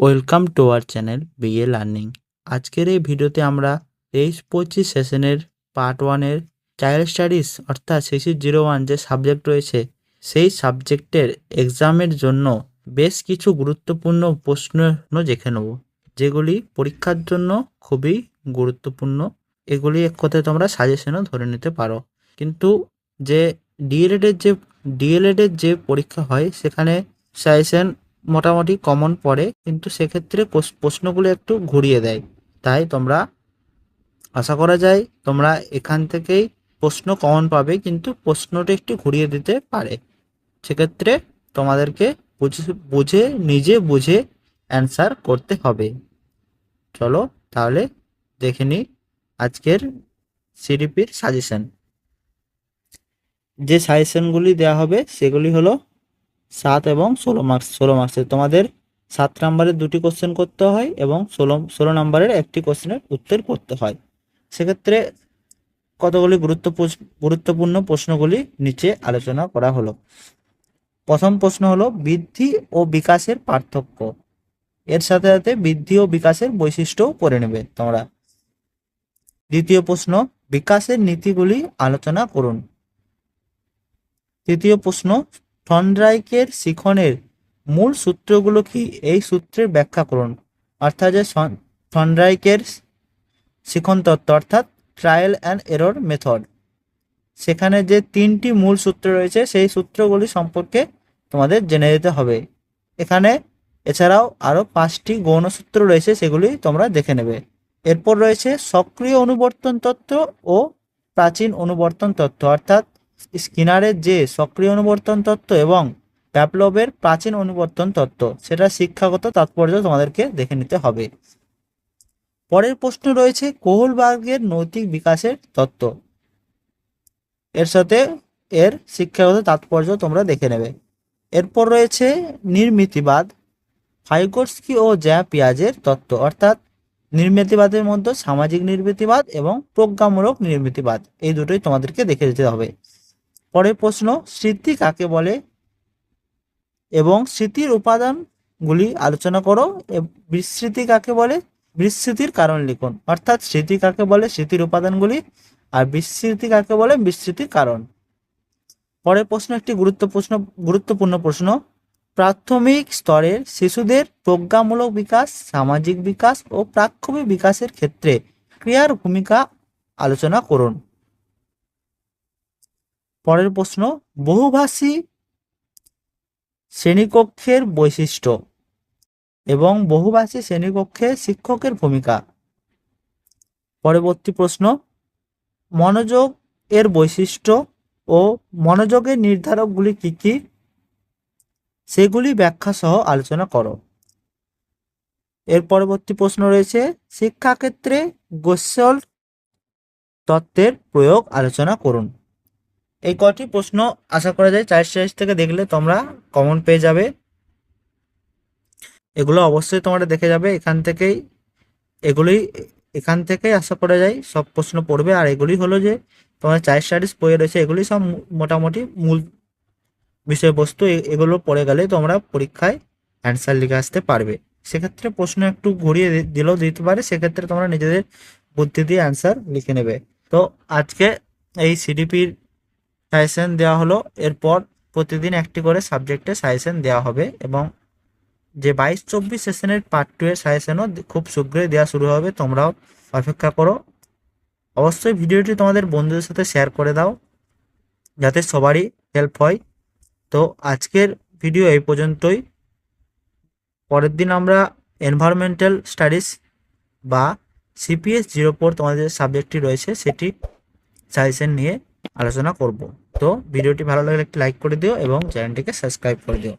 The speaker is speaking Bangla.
Welcome to our channel BA learning. আজকের এই ভিডিওতে আমরা 23-25 সেশনের পার্ট 1-এর চাইল্ড স্টাডিজ অর্থাৎ CC01 যে সাবজেক্ট রয়েছে সেই সাবজেক্টের এক্সামের জন্য বেশ কিছু গুরুত্বপূর্ণ প্রশ্ন দেখে নেব, যেগুলি পরীক্ষার জন্য খুবই গুরুত্বপূর্ণ। এগুলি এক কথায় তোমরা সাজেশনও ধরে নিতে পারো। কিন্তু যে ডিএলএডের যে পরীক্ষা হয় সেখানে সাজেশন মোটামুটি কমন পড়ে, কিন্তু সেক্ষেত্রে প্রশ্নগুলো একটু ঘুরিয়ে দেয়। তাই তোমরা আশা করা যায় তোমরা এখান থেকেই প্রশ্ন কমন পাবে, কিন্তু প্রশ্নটা একটু ঘুরিয়ে দিতে পারে। সেক্ষেত্রে তোমাদেরকে নিজে বুঝে অ্যান্সার করতে হবে। চলো তাহলে দেখে নিই আজকের সিডিপির সাজেশন। যে সাজেশনগুলি দেওয়া হবে সেগুলি হলো 7 এবং 16 মার্কসের। তোমাদের 7 নম্বরের 2টি কোশ্চেন করতে হয় এবং 16 নম্বরের একটি কোশ্চেনের উত্তর করতে হয়। সেক্ষেত্রে কতগুলি গুরুত্বপূর্ণ প্রশ্নগুলি নিচে আলোচনা করা হলো। প্রথম প্রশ্ন হলো বৃদ্ধি ও বিকাশের পার্থক্য। এর সাথে সাথে বৃদ্ধি ও বিকাশের বৈশিষ্ট্যও পড়ে নেবে তোমরা। দ্বিতীয় প্রশ্ন, বিকাশের নীতিগুলি আলোচনা করুন। তৃতীয় প্রশ্ন, থর্নডাইকের শিখনের মূল সূত্রগুলো কি, এই সূত্রের ব্যাখ্যা করুন। অর্থাৎ যে থর্নডাইকের শিখন তত্ত্ব অর্থাৎ ট্রায়াল অ্যান্ড এরর মেথড, সেখানে যে 3টি মূল সূত্র রয়েছে সেই সূত্রগুলি সম্পর্কে তোমাদের জেনে যেতে হবে। এখানে এছাড়াও আরও 5টি গৌণ সূত্র রয়েছে, সেগুলি তোমরা দেখে নেবে। এরপর রয়েছে সক্রিয় অনুবর্তন তত্ত্ব ও প্রাচীন অনুবর্তন তত্ত্ব, অর্থাৎ স্কিনারের যে সক্রিয় অনুবর্তন তত্ত্ব এবং প্যাভলভের প্রাচীন অনুবর্তন তত্ত্ব, সেটা শিক্ষাগত তাৎপর্য তোমাদেরকে দেখে নিতে হবে। পরের প্রশ্ন রয়েছে কোহলবার্গের নৈতিক বিকাশের তত্ত্ব, এর সাথে এর শিক্ষাগত তাৎপর্য তোমরা দেখে নেবে। এরপর রয়েছে নির্মিতিবাদ, ভাইগোটস্কি ও জ্যা পিয়াজের তত্ত্ব, অর্থাৎ নির্মিতিবাদের মধ্যে সামাজিক নির্মিতিবাদ এবং প্রজ্ঞামূলক নির্মিতিবাদ, এই দুটোই তোমাদেরকে দেখে যেতে হবে। পরের প্রশ্ন, স্মৃতি কাকে বলে এবং স্মৃতির উপাদানগুলি আলোচনা করো। বিস্মৃতি কাকে বলে, বিস্মৃতির কারণ লিখুন। অর্থাৎ স্মৃতি কাকে বলে, স্মৃতির উপাদানগুলি, আর বিস্মৃতি কাকে বলে, বিস্মৃতির কারণ। পরের প্রশ্ন একটি গুরুত্বপূর্ণ প্রশ্ন, প্রাথমিক স্তরের শিশুদের প্রজ্ঞামূলক বিকাশ, সামাজিক বিকাশ ও প্রাক্ষোভী বিকাশের ক্ষেত্রে ক্রিয়ার ভূমিকা আলোচনা করুন। পরের প্রশ্ন, বহুভাষী শ্রেণীকক্ষের বৈশিষ্ট্য এবং বহুভাষী শ্রেণীকক্ষে শিক্ষকের ভূমিকা। পরবর্তী প্রশ্ন, মনোযোগ এর বৈশিষ্ট্য ও মনোযোগের নির্ধারকগুলি কি কি, সেগুলি ব্যাখ্যা সহ আলোচনা করো। এর পরবর্তী প্রশ্ন রয়েছে শিক্ষাক্ষেত্রে গেস্টাল্ট তত্ত্বের প্রয়োগ আলোচনা করুন। এই কটি প্রশ্ন আশা করা যায় চার সাইজ থেকে দেখলে তোমরা কমন পেয়ে যাবে। এগুলো অবশ্যই তোমরা দেখে যাবে। এখান থেকেই আশা করা যায় সব প্রশ্ন পড়বে। আর এগুলি হলো যে তোমার চার স্টাডিজ বইয়ে রয়েছে, এগুলি সব মোটামুটি মূল বিষয়বস্তু। এগুলো পড়ে গেলে তোমরা পরীক্ষায় অ্যান্সার লিখে আসতে পারবে। সেক্ষেত্রে প্রশ্ন একটু ঘুরিয়ে দিলেও দিতে পারে, সেক্ষেত্রে তোমরা নিজেদের বুদ্ধি দিয়ে অ্যান্সার লিখে নেবে। তো আজকে এই সিডিপির সাজেশন দেওয়া হলো। এরপর প্রতিদিন একটি করে সাবজেক্টে সাজেশন দেওয়া হবে এবং যে 22-24 সেশনের পার্ট 2 এর সাজেশনও খুব শীঘ্রই দেওয়া শুরু হবে। তোমরাও অপেক্ষা করো। অবশ্যই ভিডিওটি তোমাদের বন্ধুদের সাথে শেয়ার করে দাও যাতে সবারই হেল্প হয়। তো আজকের ভিডিও এই পর্যন্তই। পরের দিন আমরা এনভায়রনমেন্টাল স্টাডিজ বা CPS 04 তোমাদের সাবজেক্টটি রয়েছে সেটি সাজেশন নিয়ে আলোচনা করব। তো ভিডিওটি ভালো লাগলে একটি লাইক করে দিও এবং চ্যানেলটিকে সাবস্ক্রাইব করে দিও।